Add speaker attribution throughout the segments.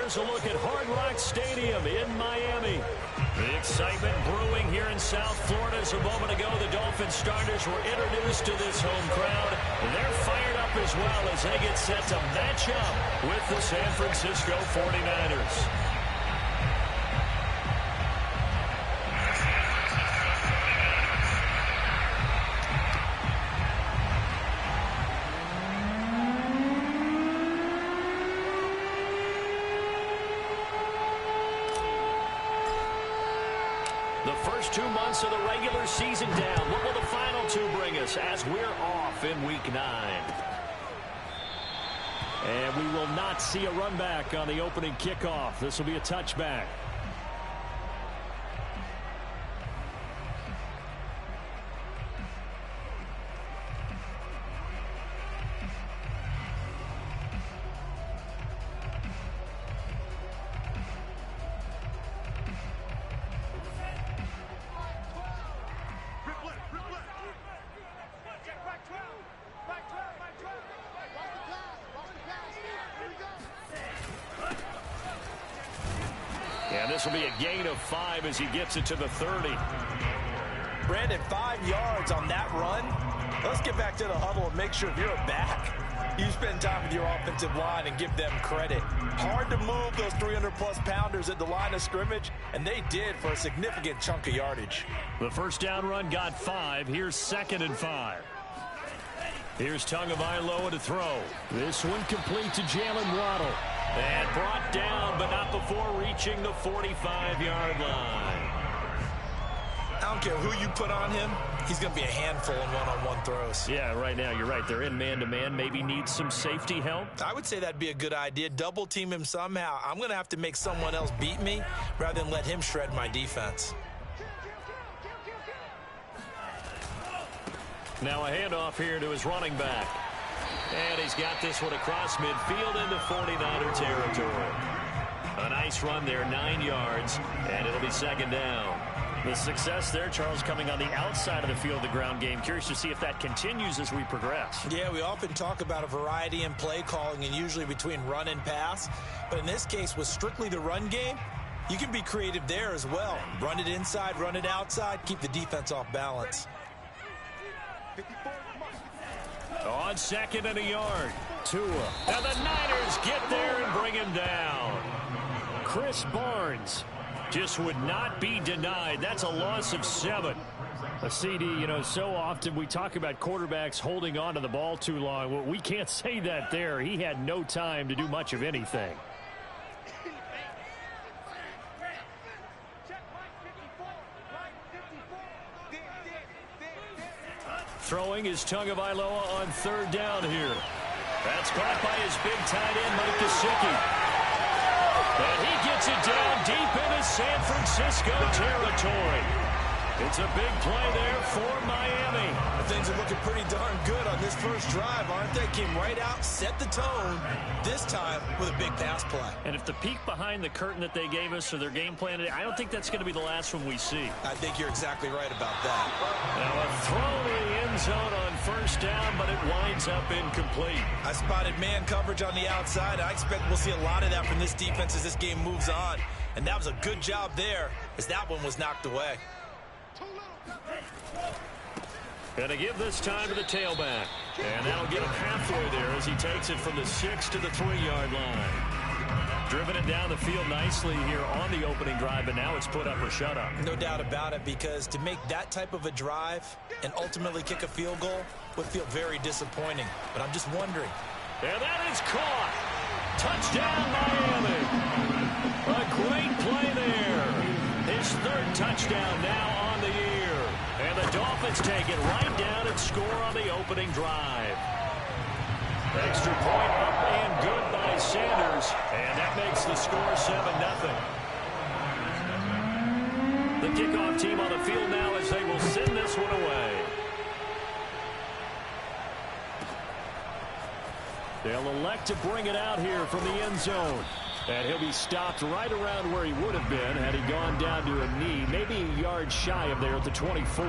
Speaker 1: here's a look at Hard Rock Stadium in Miami. The excitement brewing here in South Florida. As a moment ago, the Dolphins starters were introduced to this home crowd. They're fired up as well as they get set to match up with the San Francisco 49ers. The first 2 months of the regular season down. What will the final 2 bring us as we're off in Week 9? And we will not see a run back on the opening kickoff. This will be a touchback. And this will be a gain of 5 as he gets it to the 30.
Speaker 2: Brandon, 5 yards on that run. Let's get back to the huddle and make sure if you're a back, you spend time with your offensive line and give them credit. Hard to move those 300-plus pounders at the line of scrimmage, and they did for a significant chunk of yardage.
Speaker 1: The first down run got 5. Here's 2nd and 5. Here's Tagovailoa to throw. This one complete to Jalen Waddle. And brought down, but not before reaching the 45-yard line.
Speaker 2: I don't care who you put on him. He's going to be a handful in one-on-one throws.
Speaker 1: Yeah, right now, you're right. They're in man-to-man. Maybe needs some safety help.
Speaker 2: I would say that'd be a good idea. Double team him somehow. I'm going to have to make someone else beat me rather than let him shred my defense.
Speaker 1: Now a handoff here to his running back. And he's got this one across midfield into 49er territory. A nice run there, 9 yards, and it'll be 2nd down. The success there, Charles, coming on the outside of the field, the ground game. Curious to see if that continues as we progress.
Speaker 2: Yeah, we often talk about a variety in play calling and usually between run and pass. But in this case, with strictly the run game, you can be creative there as well. Run it inside, run it outside, keep the defense off balance.
Speaker 1: On 2nd and a yard, Tua. And the Niners get there and bring him down. Chris Barnes just would not be denied. That's a loss of 7. A CD, you know, so often we talk about quarterbacks holding on to the ball too long. Well, we can't say that there. He had no time to do much of anything. Throwing is Tagovailoa on 3rd down here. That's caught by his big tight end, Mike Gesicki. And he gets it down deep into San Francisco territory. It's a big play there for Miami.
Speaker 2: Things are looking pretty darn good on this first drive, aren't they? Came right out, set the tone, this time with a big pass play.
Speaker 1: And if the peek behind the curtain that they gave us or their game plan today, I don't think that's going to be the last one we see.
Speaker 2: I think you're exactly right about that.
Speaker 1: Now a throw in the end zone on 1st down, but it winds up incomplete.
Speaker 2: I spotted man coverage on the outside. I expect we'll see a lot of that from this defense as this game moves on. And that was a good job there as that one was knocked away.
Speaker 1: And to give this time to the tailback. And that'll get him halfway there as he takes it from the 6 to the 3-yard line. Driven it down the field nicely here on the opening drive, but now it's put up or shut up.
Speaker 2: No doubt about it, because to make that type of a drive and ultimately kick a field goal would feel very disappointing. But I'm just wondering.
Speaker 1: And that is caught. Touchdown, Miami. A great play there. His 3rd touchdown now on the year. And the Dolphins take it right down and score on the opening drive. Extra point up and good by Sanders. And that makes the score 7-0. The kickoff team on the field now as they will send this one away. They'll elect to bring it out here from the end zone. And he'll be stopped right around where he would have been had he gone down to a knee, maybe a yard shy of there at the 24.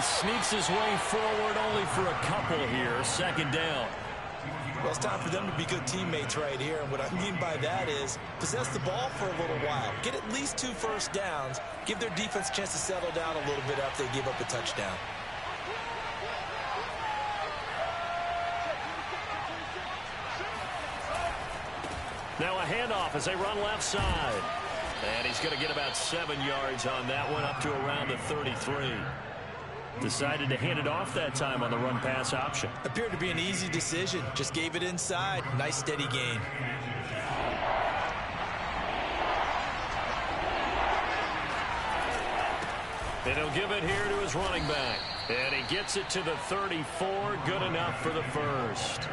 Speaker 1: sneaks his way forward only for a couple here. Second down.
Speaker 2: Well, it's time for them to be good teammates right here. And what I mean by that is possess the ball for a little while. Get at least 2 first downs. Give their defense a chance to settle down a little bit after they give up a touchdown.
Speaker 1: Now a handoff as they run left side. And he's going to get about 7 yards on that one, up to around the 33. Decided to hand it off that time on the run-pass option.
Speaker 2: Appeared to be an easy decision. Just gave it inside. Nice, steady gain.
Speaker 1: And he'll give it here to his running back. And he gets it to the 34. Good enough for the first.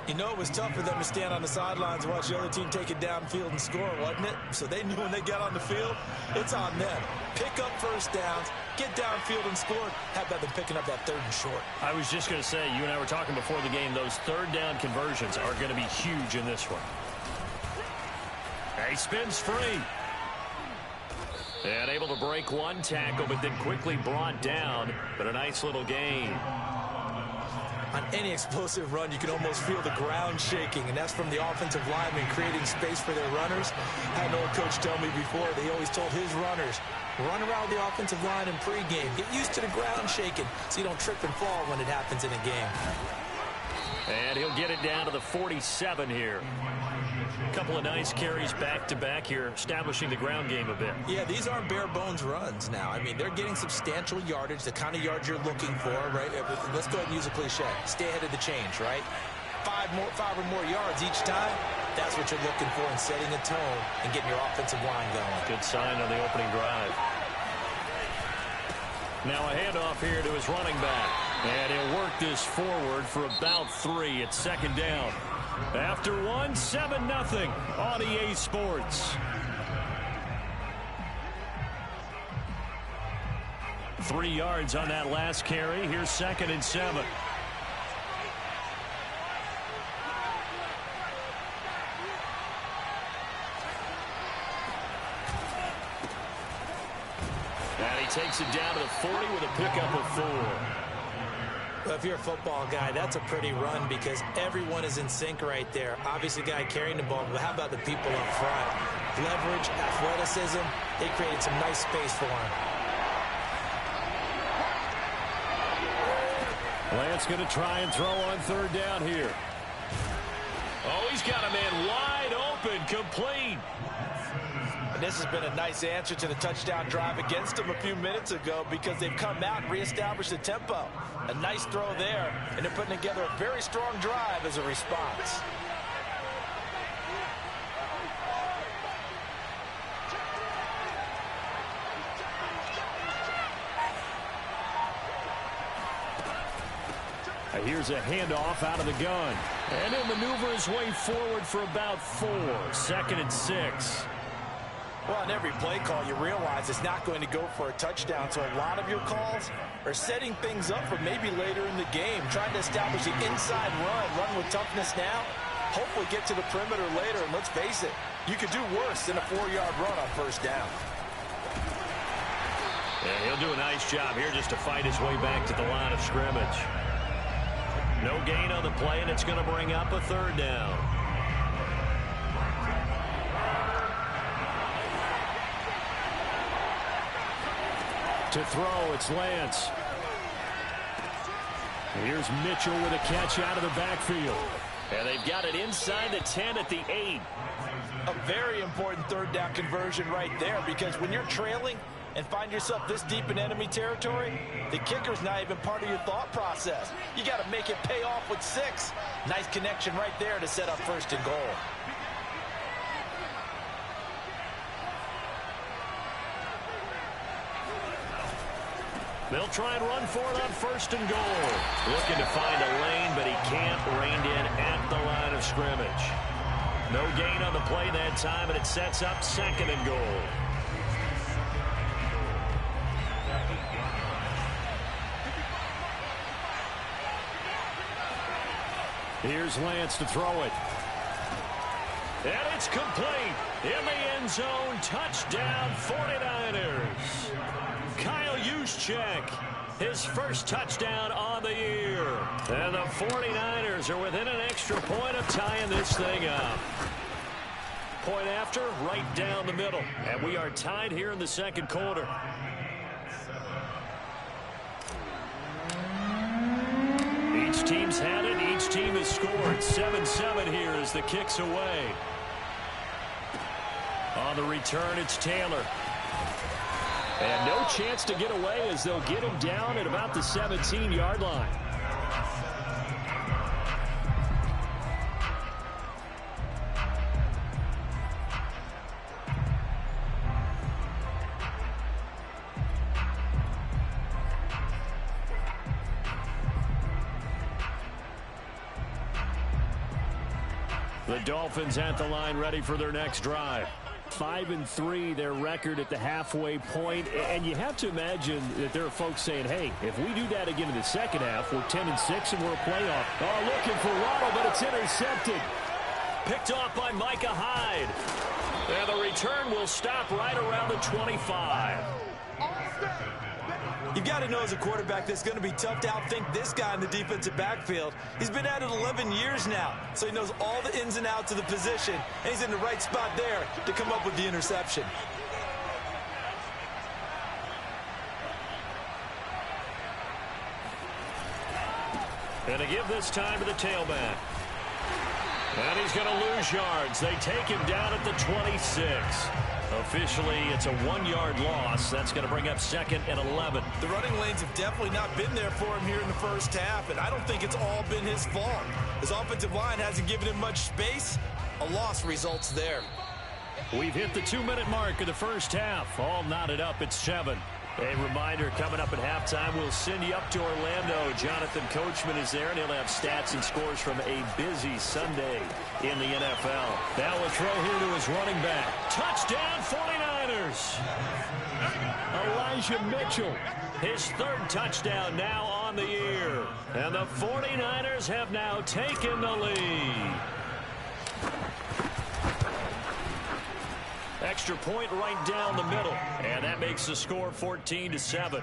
Speaker 2: You know, it was tough for them to stand on the sidelines and watch the other team take it downfield and score, wasn't it? So they knew when they got on the field, it's on them. Pick up first downs, get downfield and score. How about them picking up that 3rd and short?
Speaker 1: I was just going to say, you and I were talking before the game, those 3rd down conversions are going to be huge in this one. He spins free. And able to break one tackle, but then quickly brought down. But a nice little gain.
Speaker 2: On any explosive run, you can almost feel the ground shaking, and that's from the offensive linemen creating space for their runners. I had an old coach tell me before, they always told his runners, run around the offensive line in pregame. Get used to the ground shaking so you don't trip and fall when it happens in a game.
Speaker 1: And he'll get it down to the 47 here. A couple of nice carries back-to-back here, establishing the ground game a bit.
Speaker 2: Yeah, these aren't bare-bones runs now. I mean, they're getting substantial yardage, the kind of yards you're looking for, right? Let's go ahead and use a cliche. Stay ahead of the change, right? 5 or more yards each time, that's what you're looking for in setting a tone and getting your offensive line going.
Speaker 1: Good sign on the opening drive. Now a handoff here to his running back. And he'll work this forward for about 3 at second down. After 1, 7-0 on EA Sports. 3 yards on that last carry. Here's 2nd and 7. And he takes it down to the 40 with a pickup of 4.
Speaker 2: Well, if you're a football guy, that's a pretty run because everyone is in sync right there. Obviously, the guy carrying the ball, but how about the people up front? Leverage, athleticism, they created some nice space for him.
Speaker 1: Lance going to try and throw on 3rd down here. Oh, he's got a man wide open, complete.
Speaker 2: And this has been a nice answer to the touchdown drive against them a few minutes ago because they've come out and reestablished the tempo. A nice throw there, and they're putting together a very strong drive as a response.
Speaker 1: Here's a handoff out of the gun. And he'll maneuver his way forward for about 4. 2nd and 6.
Speaker 2: Well, on every play call, you realize it's not going to go for a touchdown. So a lot of your calls are setting things up for maybe later in the game, trying to establish the inside run with toughness now, hopefully get to the perimeter later. And let's face it, you could do worse than a 4-yard run on 1st down.
Speaker 1: And he'll do a nice job here just to fight his way back to the line of scrimmage. No gain on the play, and it's going to bring up a 3rd down. To throw, it's Lance. Here's Mitchell with a catch out of the backfield. And they've got it inside the 10 at the 8.
Speaker 2: A very important 3rd down conversion right there because when you're trailing and find yourself this deep in enemy territory, the kicker's not even part of your thought process. You got to make it pay off with 6. Nice connection right there to set up 1st and goal.
Speaker 1: They'll try and run for it on 1st and goal. Looking to find a lane, but he can't. Reined in at the line of scrimmage. No gain on the play that time, and it sets up 2nd and goal. Here's Lance to throw it. And it's complete. In the end zone, touchdown 49ers. Kyle Juszczyk, his first touchdown on the year. And the 49ers are within an extra point of tying this thing up. Point after, right down the middle. And we are tied here in the second quarter. Each team's had it. Each team has scored. 7-7 here as the kick's away. On the return, it's Taylor. And no chance to get away as they'll get him down at about the 17-yard line. The Dolphins at the line, ready for their next drive. 5-3, their record at the halfway point, and you have to imagine that there are folks saying, hey, if we do that again in the second half, we're 10-6 and we're a playoff. Oh, looking for Waddle, but it's intercepted. Picked off by Micah Hyde. And the return will stop right around the 25.
Speaker 2: You've got to know as a quarterback that's going to be tough to outthink this guy in the defensive backfield. He's been at it 11 years now, so he knows all the ins and outs of the position, and he's in the right spot there to come up with the interception.
Speaker 1: And to give this time to the tailback. And he's going to lose yards. They take him down at the 26. Officially, it's a 1-yard loss. That's going to bring up 2nd and 11.
Speaker 2: The running lanes have definitely not been there for him here in the first half, and I don't think it's all been his fault. His offensive line hasn't given him much space. A loss results there.
Speaker 1: We've hit the 2-minute mark of the first half. All knotted up at 7. A reminder, coming up at halftime, we'll send you up to Orlando. Jonathan Coachman is there, and he'll have stats and scores from a busy Sunday in the NFL. Now a throw here to his running back. Touchdown, 49ers! Elijah Mitchell, his 3rd touchdown now on the year. And the 49ers have now taken the lead. Extra point right down the middle, and that makes the score 14-7.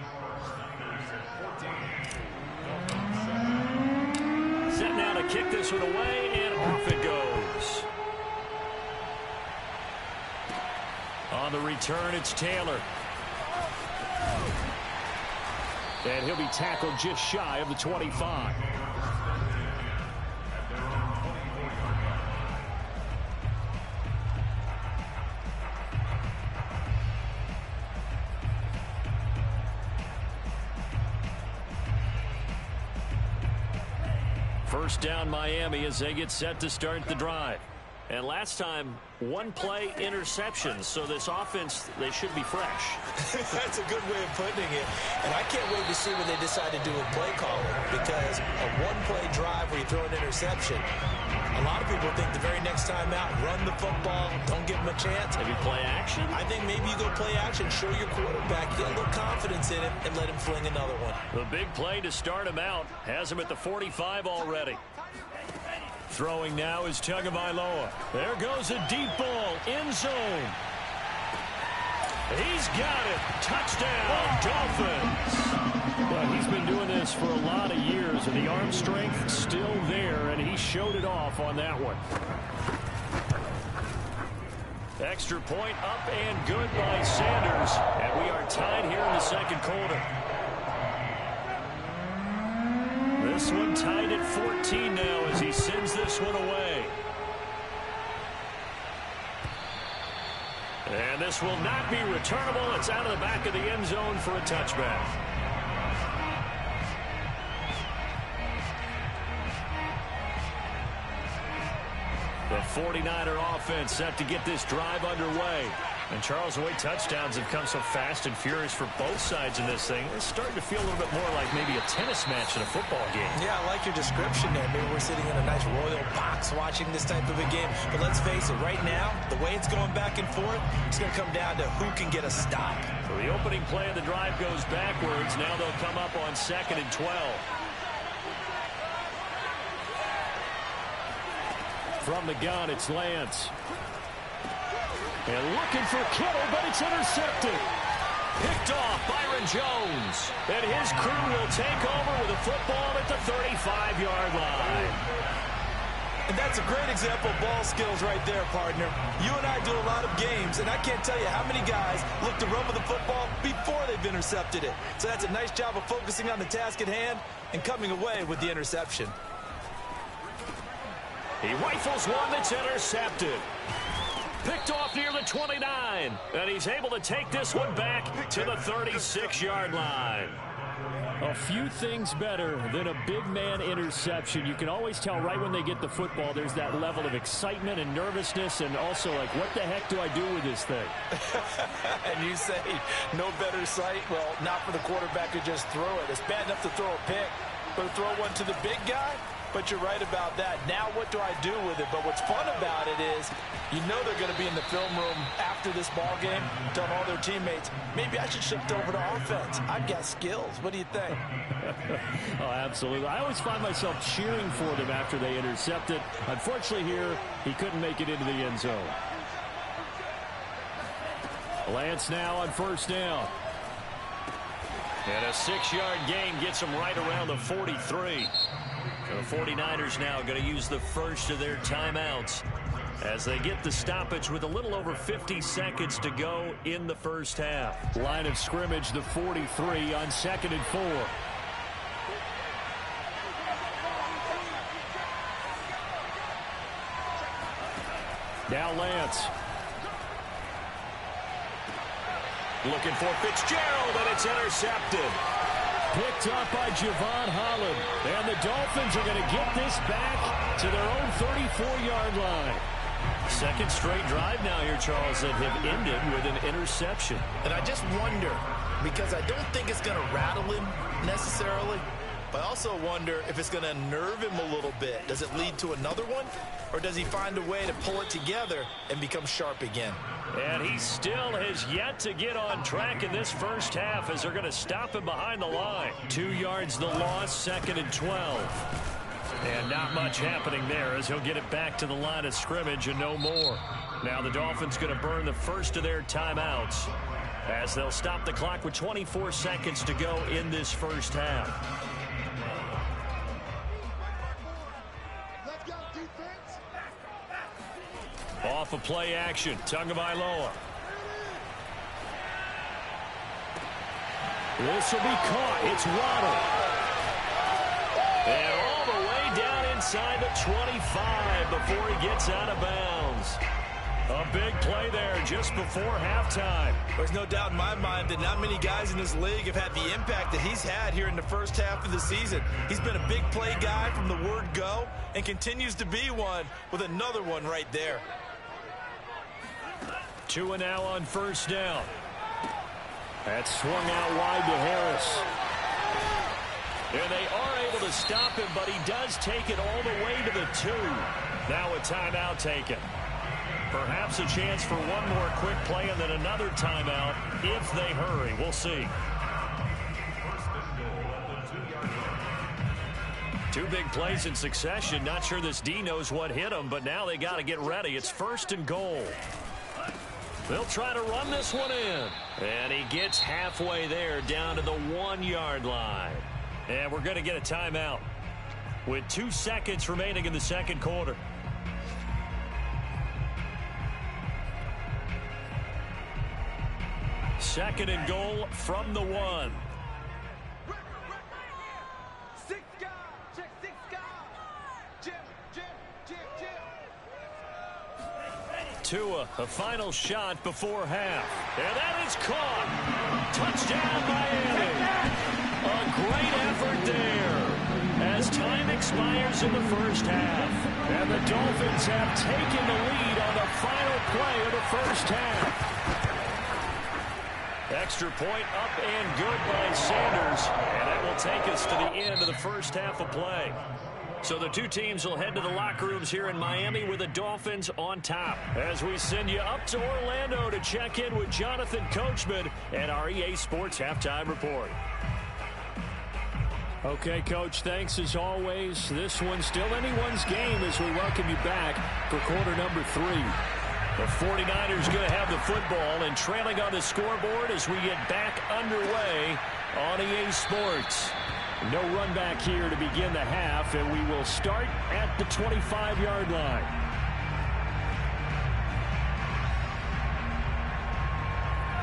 Speaker 1: Set now to kick this one away, and off it goes. On the return, it's Taylor. And he'll be tackled just shy of the 25. First down Miami as they get set to start the drive. And last time, 1-play interception. So this offense, they should be fresh.
Speaker 2: That's a good way of putting it. And I can't wait to see what they decide to do with play calling, because a 1-play drive where you throw an interception, a lot of people think the very next time out, run the football, don't give them a chance.
Speaker 1: Maybe play action?
Speaker 2: I think maybe you go play action, show your quarterback, get a little confidence in him, and let him fling another one.
Speaker 1: The big play to start him out has him at the 45 already. Throwing now is Tagovailoa. There goes a deep ball, end zone. He's got it. Touchdown, Dolphins. Well, he's been doing this for a lot of years, and the arm strength still there, and he showed it off on that one. Extra point up and good by Sanders, and we are tied here in the second quarter. This one tied at 14 now as he sends this one away. And this will not be returnable. It's out of the back of the end zone for a touchback. The 49er offense set to get this drive underway. And Charles, the way touchdowns have come so fast and furious for both sides in this thing, it's starting to feel a little bit more like maybe a tennis match in a football game. Yeah, I like your description there. Maybe we're sitting in a nice royal box watching this type of a game. But let's face it, right now, the way it's going back and forth, it's going to come down to who can get a stop. So the opening play of the drive goes backwards. Now they'll come up on 2nd and 12. From the gun, it's Lance. And looking for Kittle, but it's intercepted. Picked off Byron Jones. And his crew will take over with the football at the 35-yard line.
Speaker 2: And that's a great example of ball skills right there, partner. You and I do a lot of games, and I can't tell you how many guys look to run with the football before they've intercepted it. So that's a nice job of focusing on the task at hand and coming away with the interception.
Speaker 1: He rifles one that's intercepted. Picked off near the 29. And he's able to take this one back to the 36-yard line. A few things better than a big man interception. You can always tell right when they get the football, there's that level of excitement and nervousness, and also like, what the heck do I do with this thing?
Speaker 2: And you say, no better sight? Well, not for the quarterback to just throw it. It's bad enough to throw a pick, but to throw one to the big guy? But you're right about that. Now what do I do with it? But what's fun about it is you know they're going to be in the film room after this ball game telling all their teammates, maybe I should shift over to offense. I've got skills. What do you think?
Speaker 1: Oh, absolutely. I always find myself cheering for them after they intercept it. Unfortunately here, he couldn't make it into the end zone. Lance now on first down. And a 6-yard gain gets him right around the 43. The 49ers now going to use the first of their timeouts as they get the stoppage with a little over 50 seconds to go in the first half. Line of scrimmage, the 43 on 2nd and 4. Now Lance. Looking for Fitzgerald, and it's intercepted. Picked up by Javon Holland. And the Dolphins are going to get this back to their own 34-yard line. Second straight drive now here, Charles, that have ended with an interception.
Speaker 3: And I just wonder, because I don't think it's going to rattle him necessarily, but I also wonder if it's going to nerve him a little bit. Does it lead to another one? Or does he find a way to pull it together and become sharp again?
Speaker 1: And he still has yet to get on track in this first half as they're going to stop him behind the line. 2 yards the loss, 2nd and 12. And not much happening there as he'll get it back to the line of scrimmage and no more. Now the Dolphins going to burn the first of their timeouts as they'll stop the clock with 24 seconds to go in this first half. Off of play action, Tagovailoa. This will be caught. It's Waddle. And all the way down inside the 25 before he gets out of bounds. A big play there just before halftime.
Speaker 2: There's no doubt in my mind that not many guys in this league have had the impact that he's had here in the first half of the season. He's been a big play guy from the word go and continues to be one with another one right there.
Speaker 1: Tua now on first down. That's swung out wide to Harris. And they are able to stop him, but he does take it all the way to the 2. Now a timeout taken. Perhaps a chance for one more quick play and then another timeout if they hurry. We'll see. 2 big plays in succession. Not sure this D knows what hit him, but now they got to get ready. It's 1st and goal. They'll try to run this one in. And he gets halfway there down to the 1-yard line. And we're going to get a timeout with 2 seconds remaining in the second quarter. Second and goal from the 1. Tua, a final shot before half. And that is caught. Touchdown, Miami. A great effort there as time expires in the first half. And the Dolphins have taken the lead on the final play of the first half. Extra point up and good by Sanders. And that will take us to the end of the first half of play. So the 2 teams will head to the locker rooms here in Miami with the Dolphins on top. As we send you up to Orlando to check in with Jonathan Coachman and our EA Sports Halftime Report. Okay, Coach, thanks as always. This one's still anyone's game as we welcome you back for quarter number 3. The 49ers going to have the football and trailing on the scoreboard as we get back underway on EA Sports. No run back here to begin the half, and we will start at the 25-yard line.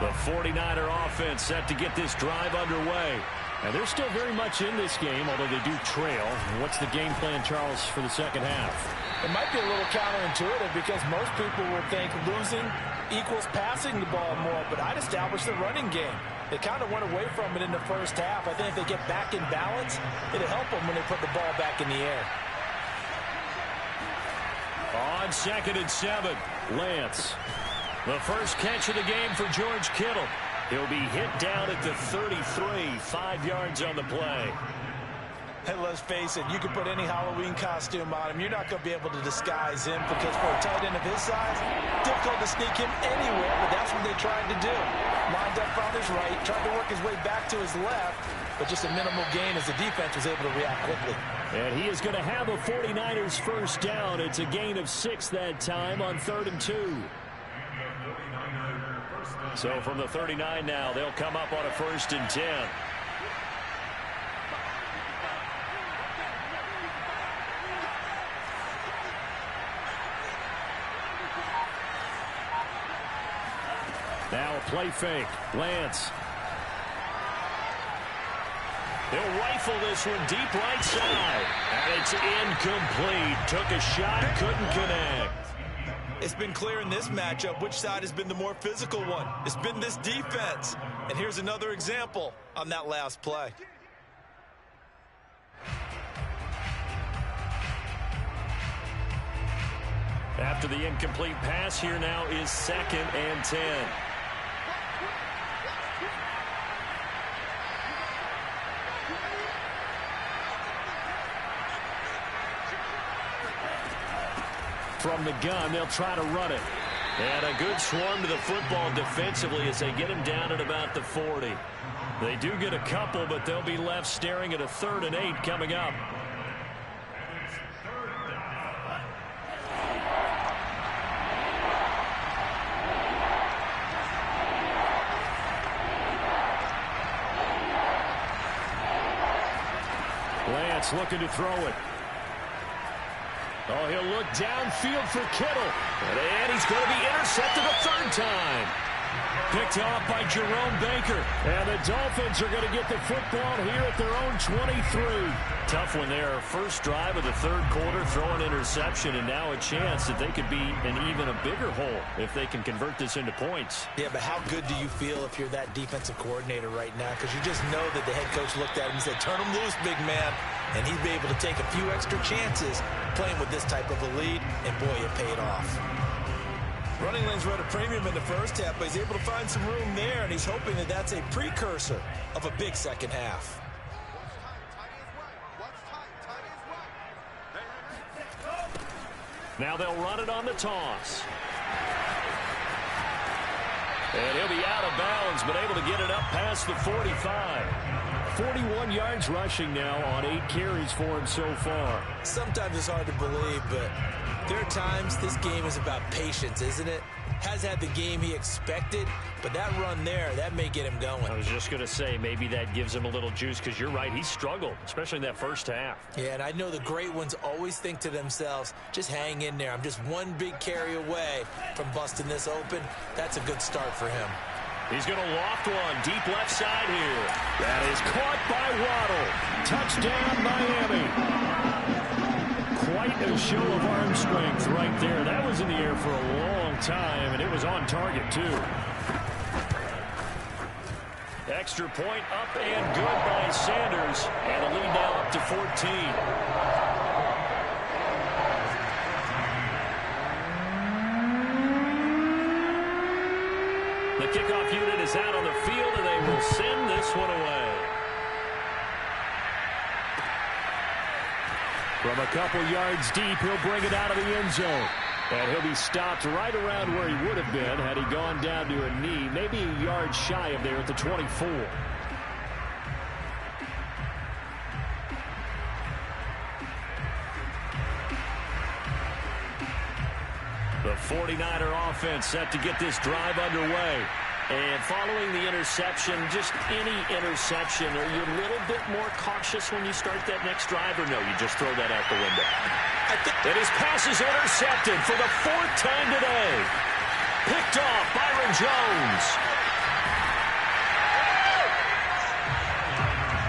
Speaker 1: The 49er offense set to get this drive underway. And they're still very much in this game, although they do trail. What's the game plan, Charles, for the second half?
Speaker 2: It might be a little counterintuitive because most people will think losing equals passing the ball more, but I'd establish the running game. They kind of went away from it in the first half. I think if they get back in balance, it'll help them when they put the ball back in the air.
Speaker 1: On 2nd and 7, Lance. The first catch of the game for George Kittle. He'll be hit down at the 33, 5 yards on the play.
Speaker 2: And let's face it, you can put any Halloween costume on him. You're not going to be able to disguise him because for a tight end of his size, difficult to sneak him anywhere, but that's what they tried to do. Lined up on his right, tried to work his way back to his left, but just a minimal gain as the defense was able to react quickly.
Speaker 1: And he is going to have a 49ers first down. It's a gain of 6 that time on 3rd and 2. So from the 39 now, they'll come up on a 1st and 10. Now a play fake. Lance. They'll rifle this one deep right side. And it's incomplete. Took a shot, couldn't connect.
Speaker 3: It's been clear in this matchup which side has been the more physical one. It's been this defense. And here's another example on that last play.
Speaker 1: After the incomplete pass, here now is 2nd and 10. From the gun, they'll try to run it. And a good swarm to the football defensively as they get him down at about the 40. They do get a couple, but they'll be left staring at a 3rd and 8 coming up. Lance looking to throw it. Oh, he'll look downfield for Kittle. And he's going to be intercepted a 3rd time. Picked off by Jerome Baker. And the Dolphins are going to get the football here at their own 23. Tough one there. First drive of the 3rd quarter, throw an interception, and now a chance that they could be in even a bigger hole if they can convert this into points.
Speaker 2: Yeah, but how good do you feel if you're that defensive coordinator right now? Because you just know that the head coach looked at him and said, turn him loose, big man. And he'd be able to take a few extra chances playing with this type of a lead, and boy, it paid off. Running lanes rode a premium in the first half, but he's able to find some room there, and he's hoping that that's a precursor of a big second half.
Speaker 1: Now they'll run it on the toss. And he'll be out of bounds, but able to get it up past the 45. 41 yards rushing now on 8 carries for him so far.
Speaker 2: Sometimes it's hard to believe, but there are times this game is about patience, isn't it? Has had the game he expected, but that run there, that may get him going.
Speaker 1: I was just going to say, maybe that gives him a little juice, because you're right, he struggled, especially in that first half.
Speaker 2: Yeah, and I know the great ones always think to themselves, just hang in there. I'm just one big carry away from busting this open. That's a good start for him.
Speaker 1: He's going to loft one deep left side here. That is caught by Waddle. Touchdown, Miami. Quite a show of arm strength right there. That was in the air for a long time, and it was on target, too. Extra point up and good by Sanders. And a lead now up to 14. The kickoff unit is out on the field, and they will send this one away. From a couple yards deep, he'll bring it out of the end zone. And he'll be stopped right around where he would have been had he gone down to a knee, maybe a yard shy of there at the 24. The 49er offense set to get this drive underway.
Speaker 2: And following the interception, just any interception, are you a little bit more cautious when you start that next drive, or no, you just throw that out the window?
Speaker 1: And his pass is intercepted for the 4th time today. Picked off Byron Jones.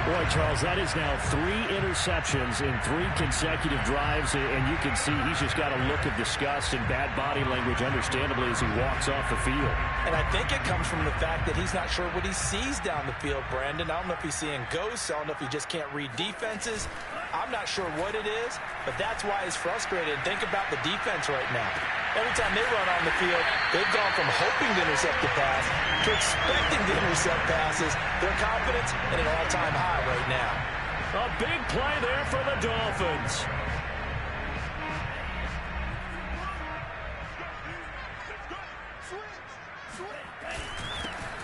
Speaker 1: Boy, Charles, that is now 3 interceptions in 3 consecutive drives, and you can see he's just got a look of disgust and bad body language, understandably, as he walks off the field.
Speaker 3: And I think it comes from the fact that he's not sure what he sees down the field, Brandon. I don't know if he's seeing ghosts. I don't know if he just can't read defenses. I'm not sure what it is, but that's why he's frustrated. Think about the defense right now. Every time they run on the field, they've gone from hoping to intercept the pass to expecting to intercept passes. Their confidence at an all-time high right now.
Speaker 1: A big play there for the Dolphins.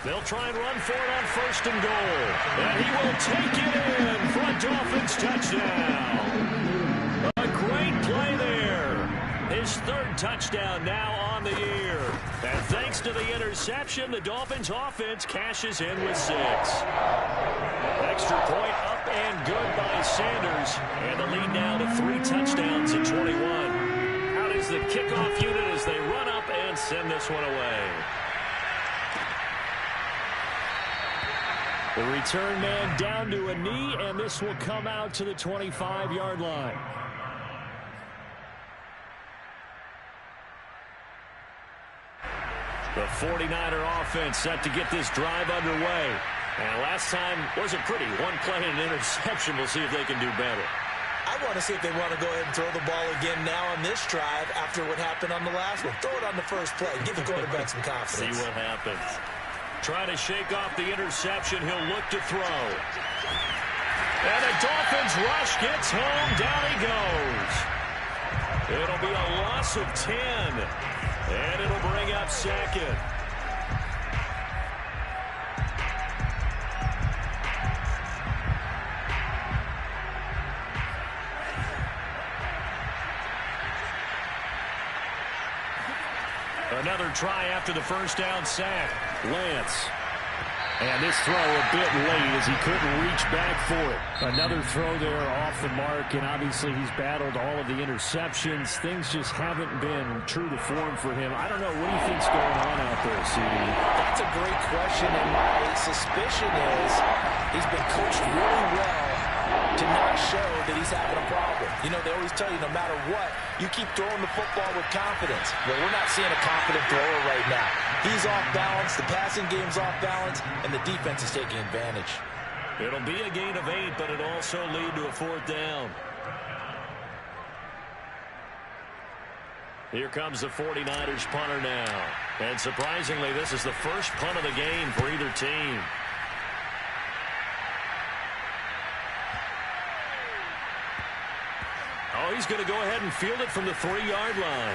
Speaker 1: They'll try and run for it on 1st and goal. And he will take it in for a Dolphins touchdown. A great play there. His 3rd touchdown now on the year. And thanks to the interception, the Dolphins offense cashes in with 6. Extra point up and good by Sanders. And the lead now to 3 touchdowns at 21. Out is the kickoff unit as they run up and send this one away. The return man down to a knee, and this will come out to the 25-yard line. The 49er offense set to get this drive underway. And last time wasn't pretty. 1 play and an interception. We'll see if they can do better.
Speaker 3: I want to see if they want to go ahead and throw the ball again now on this drive after what happened on the last one. Throw it on the first play. Give the quarterback some confidence.
Speaker 1: See what happens. Trying to shake off the interception. He'll look to throw. And the Dolphins rush gets home. Down he goes. It'll be a loss of 10. And it'll bring up 2nd. Another try after the 1st down sack. Lance. And this throw a bit late as he couldn't reach back for it. Another throw there off the mark, and obviously he's battled all of the interceptions. Things just haven't been true to form for him. I don't know. What do you think's going on out there, CD?
Speaker 3: That's a great question, and my suspicion is he's been coached really well to not show that he's having a problem. You know, they always tell you no matter what, you keep throwing the football with confidence. Well, we're not seeing a confident thrower right now. He's off balance, the passing game's off balance, and the defense is taking advantage.
Speaker 1: It'll be a gain of 8, but it'll also lead to a 4th down. Here comes the 49ers punter now. And surprisingly, this is the first punt of the game for either team. Oh, he's going to go ahead and field it from the 3-yard line.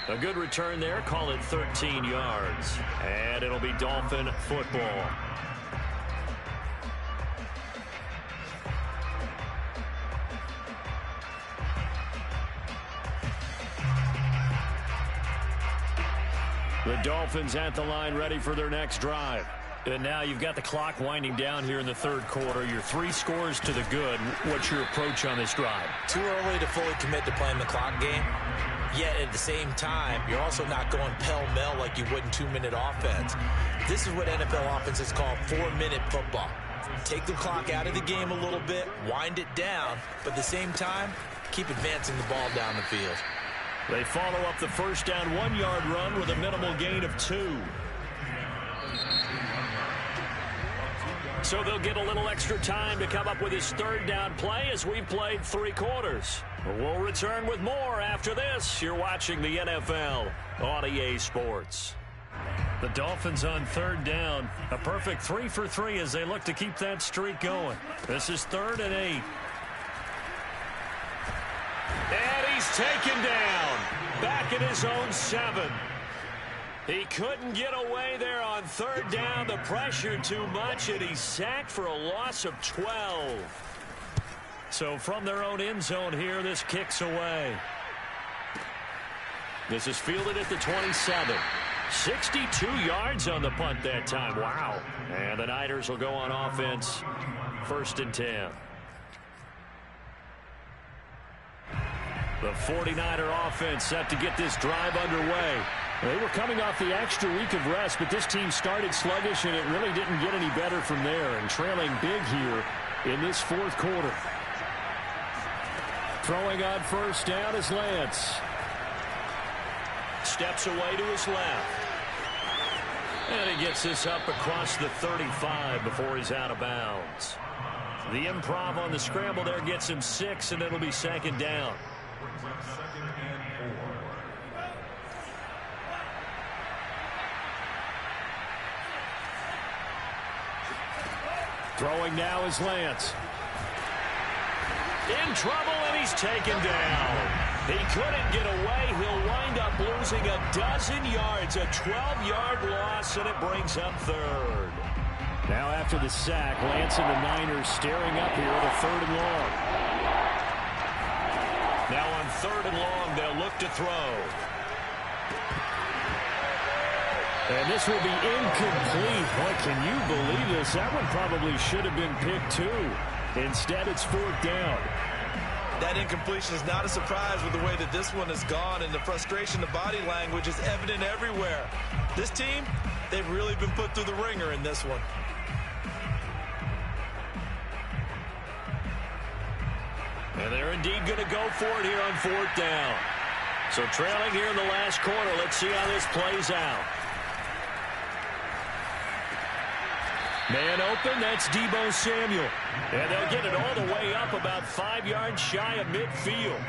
Speaker 1: A good return there. Call it 13 yards. And it'll be Dolphin football. The Dolphins at the line ready for their next drive. And now you've got the clock winding down here in the 3rd quarter. Your 3 scores to the good. What's your approach on this drive?
Speaker 3: Too early to fully commit to playing the clock game. Yet at the same time, you're also not going pell-mell like you would in 2-minute offense. This is what NFL offenses call 4-minute football. Take the clock out of the game a little bit, wind it down, but at the same time, keep advancing the ball down the field.
Speaker 1: They follow up the 1st down 1-yard run with a minimal gain of 2. So they'll get a little extra time to come up with his 3rd down play as we've played 3 quarters. We'll return with more after this. You're watching the NFL on EA Sports. The Dolphins on 3rd down. A perfect 3 for 3 as they look to keep that streak going. This is 3rd and 8. And he's taken down. Back at his own 7. He couldn't get away there on 3rd down. The pressure too much, and he's sacked for a loss of 12. So from their own end zone here, this kicks away. This is fielded at the 27. 62 yards on the punt that time. Wow. And the Niners will go on offense. 1st and 10. The 49er offense set to get this drive underway. They were coming off the extra week of rest, but this team started sluggish, and it really didn't get any better from there, and trailing big here in this 4th quarter. Throwing on 1st down is Lance. Steps away to his left. And he gets this up across the 35 before he's out of bounds. The improv on the scramble there gets him 6, and it'll be 2nd down. Throwing now is Lance. In trouble, and he's taken down. He couldn't get away. He'll wind up losing a dozen yards, a 12-yard loss, and it brings up 3rd. Now after the sack, Lance and the Niners staring up here at a 3rd and long. Now on 3rd and long, they'll look to throw. And this will be incomplete. Boy, can you believe this? That one probably should have been picked too. Instead, it's 4th down.
Speaker 3: That incompletion is not a surprise with the way that this one has gone, and the frustration, the body language is evident everywhere. This team, they've really been put through the ringer in this one.
Speaker 1: And they're indeed going to go for it here on 4th down. So trailing here in the last quarter, let's see how this plays out. Man open, that's Deebo Samuel. And they'll get it all the way up about 5 yards shy of midfield.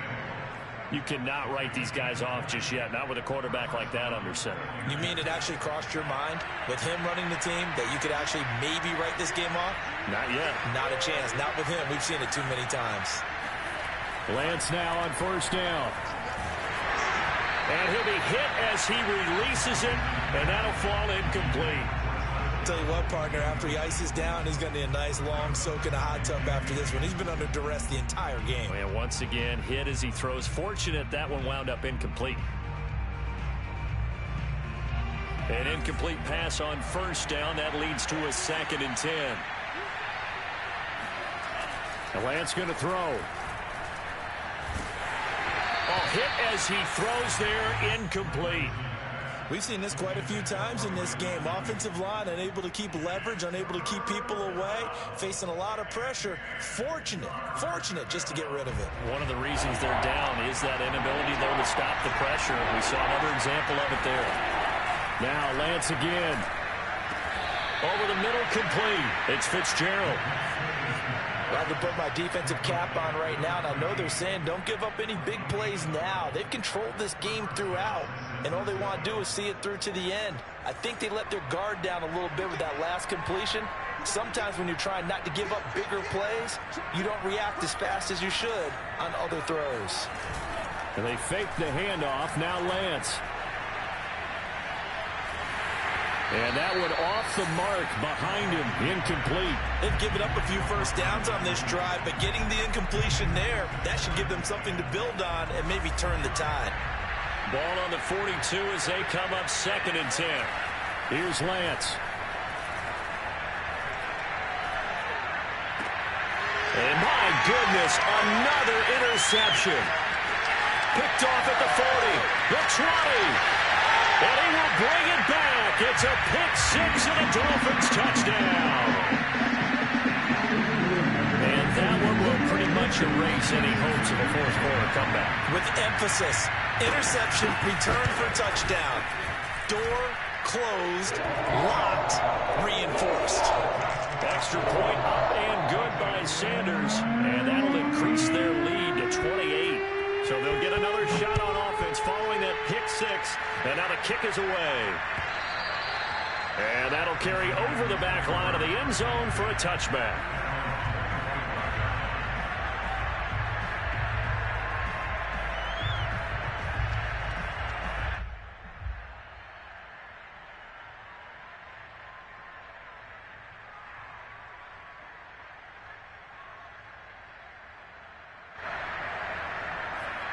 Speaker 1: You cannot write these guys off just yet, not with a quarterback like that under center.
Speaker 3: You mean it actually crossed your mind with him running the team that you could actually maybe write this game off?
Speaker 1: Not yet.
Speaker 3: Not a chance. Not with him. We've seen it too many times.
Speaker 1: Lance now on 1st down. And he'll be hit as he releases it, and that'll fall incomplete.
Speaker 3: Tell you what, partner, after he ices down, he's going to need a nice long soak in a hot tub after this one. He's been under duress the entire game.
Speaker 1: And once again, hit as he throws. Fortunate that one wound up incomplete. An incomplete pass on 1st down. That leads to a 2nd and 10. And Lance going to throw. Oh, hit as he throws there, incomplete.
Speaker 3: We've seen this quite a few times in this game. Offensive line unable to keep leverage, unable to keep people away, facing a lot of pressure. Fortunate just to get rid of it.
Speaker 1: One of the reasons they're down is that inability, though, to stop the pressure. We saw another example of it there. Now Lance again. Over the middle, complete. It's Fitzgerald.
Speaker 3: I can put my defensive cap on right now, and I know they're saying don't give up any big plays now. They've controlled this game throughout, and all they want to do is see it through to the end. I think they let their guard down a little bit with that last completion. Sometimes when you're trying not to give up bigger plays, you don't react as fast as you should on other throws.
Speaker 1: And they fake the handoff. Now Lance. And that one off the mark behind him, incomplete.
Speaker 3: They've given up a few first downs on this drive, but getting the incompletion there, that should give them something to build on and maybe turn the tide.
Speaker 1: Ball on the 42 as they come up 2nd and 10. Here's Lance. And my goodness, another interception. Picked off at the 40, the 20. And he will bring it back. It's a pick-6 and a Dolphins touchdown. And that one will pretty much erase any hopes of a 4th quarter comeback.
Speaker 3: With emphasis, interception, return for touchdown. Door closed, locked, reinforced.
Speaker 1: Extra point up and good by Sanders. And that'll increase their lead to 28. So they'll get another shot on offense following that pick-6. And now the kick is away. And that'll carry over the back line of the end zone for a touchback.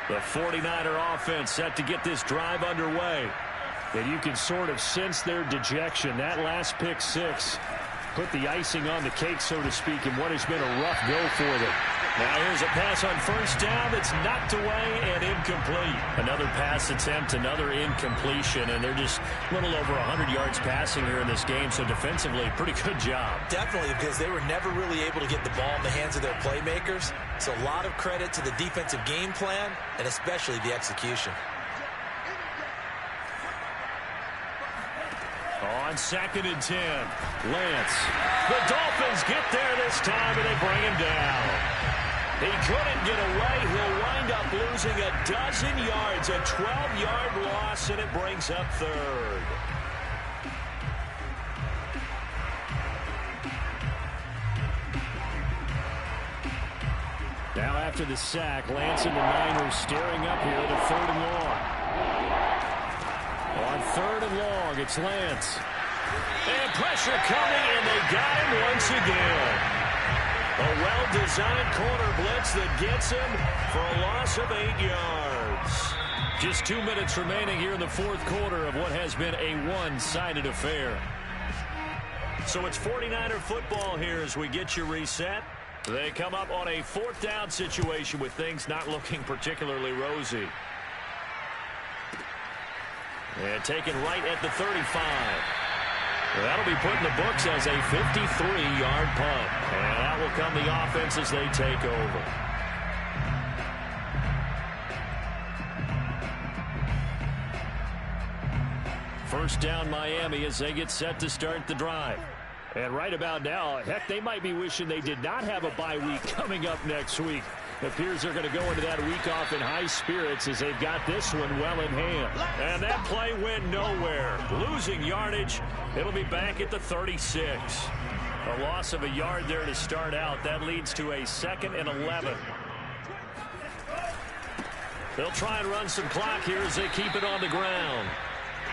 Speaker 1: The 49er offense set to get this drive underway. And you can sort of sense their dejection. That last pick six put the icing on the cake, so to speak, in what has been a rough go for them. Now here's a pass on first down that's knocked away and incomplete. Another pass attempt, another incompletion, and they're just a little over 100 yards passing here in this game, so defensively, pretty good job.
Speaker 2: Definitely, because they were never really able to get the ball in the hands of their playmakers. So a lot of credit to the defensive game plan and especially the execution.
Speaker 1: On 2nd and 10, Lance. The Dolphins get there this time, and they bring him down. He couldn't get away. He'll wind up losing a dozen yards, a 12-yard loss, and it brings up third. Now after the sack, Lance and the Niners staring up here to 3rd and long. On 3rd and long, it's Lance. And pressure coming, and they got him once again. A well-designed corner blitz that gets him for a loss of 8 yards. Just 2 minutes remaining here in the 4th quarter of what has been a one-sided affair. So it's 49er football here as we get you reset. They come up on a 4th down situation with things not looking particularly rosy. And taken right at the 35. That'll be put in the books as a 53-yard punt. And that will come the offense as they take over. First down Miami as they get set to start the drive. And right about now, heck, they might be wishing they did not have a bye week coming up next week. It appears they're going to go into that week off in high spirits as they've got this one well in hand. And that play went nowhere. Losing yardage. It'll be back at the 36. A loss of a yard there to start out. That leads to a 2nd and 11. They'll try and run some clock here as they keep it on the ground.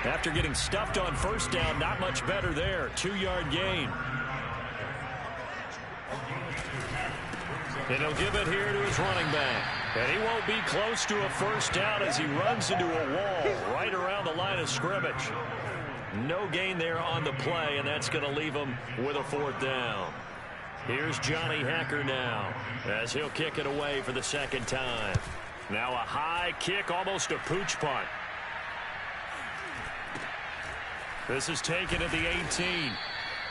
Speaker 1: After getting stuffed on first down, not much better there. 2-yard gain. And he'll give it here to his running back. And he won't be close to a first down as he runs into a wall right around the line of scrimmage. No gain there on the play, and that's going to leave him with a 4th down. Here's Johnny Hekker now as he'll kick it away for the 2nd time. Now a high kick, almost a pooch punt. This is taken at the 18.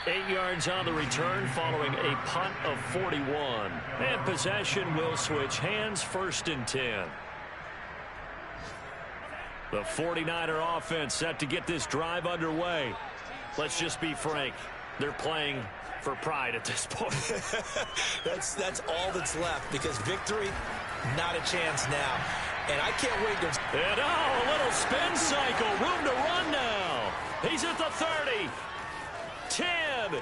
Speaker 1: 8 yards on the return following a punt of 41. And possession will switch hands, 1st and 10. The 49er offense set to get this drive underway. Let's just be frank. They're playing for pride at this point.
Speaker 2: That's all that's left because victory, not a chance now. And I can't wait to...
Speaker 1: And a little spin cycle. Room to run now. He's at the 30. 10.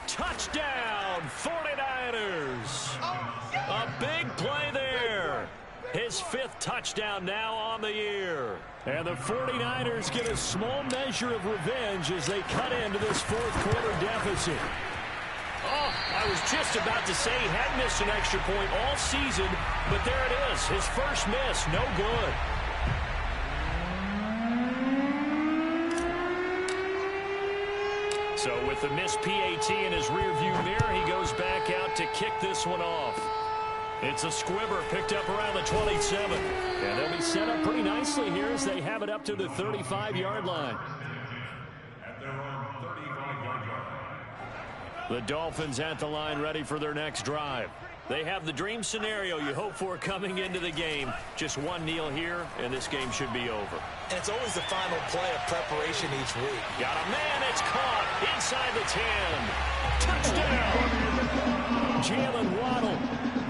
Speaker 1: Touchdown, 49ers. A big play there. His 5th touchdown now on the year. And the 49ers get a small measure of revenge as they cut into this 4th quarter deficit. Oh, I was just about to say he had missed an extra point all season, but there it is. His first miss, no good. So with the missed PAT in his rearview mirror, he goes back out to kick this one off. It's a squibber picked up around the 27. And they'll be set up pretty nicely here as they have it up to the 35-yard line. The Dolphins at the line ready for their next drive. They have the dream scenario you hope for coming into the game. Just one kneel here, and this game should be over.
Speaker 2: And it's always the final play of preparation each week.
Speaker 1: Got a man, it's caught inside the 10. Touchdown! Jalen Waddle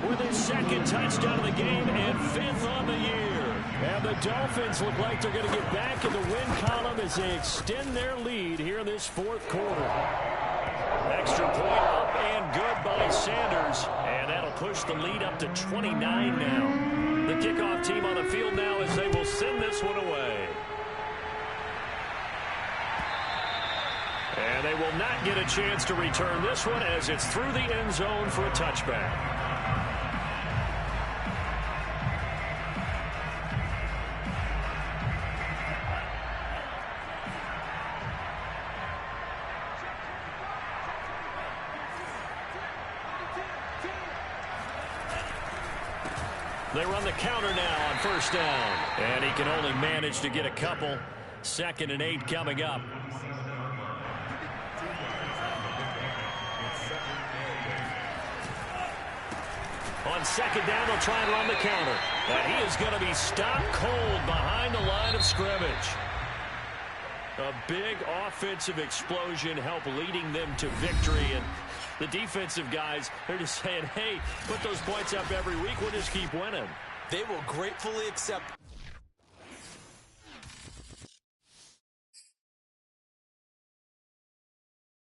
Speaker 1: with his 2nd touchdown of the game and 5th on the year. And the Dolphins look like they're going to get back in the win column as they extend their lead here in this 4th quarter. Extra point up and good by Sanders. And that'll push the lead up to 29 now. The kickoff team on the field now as they will send this one away. And they will not get a chance to return this one as it's through the end zone for a touchback. They run the counter now on first down. And he can only manage to get a couple. 2nd and 8 coming up. On 2nd down, they'll try and run the counter. And he is going to be stopped cold behind the line of scrimmage. A big offensive explosion helped leading them to victory. And the defensive guys, they're just saying, hey, put those points up every week. We'll just keep winning.
Speaker 2: They will gratefully accept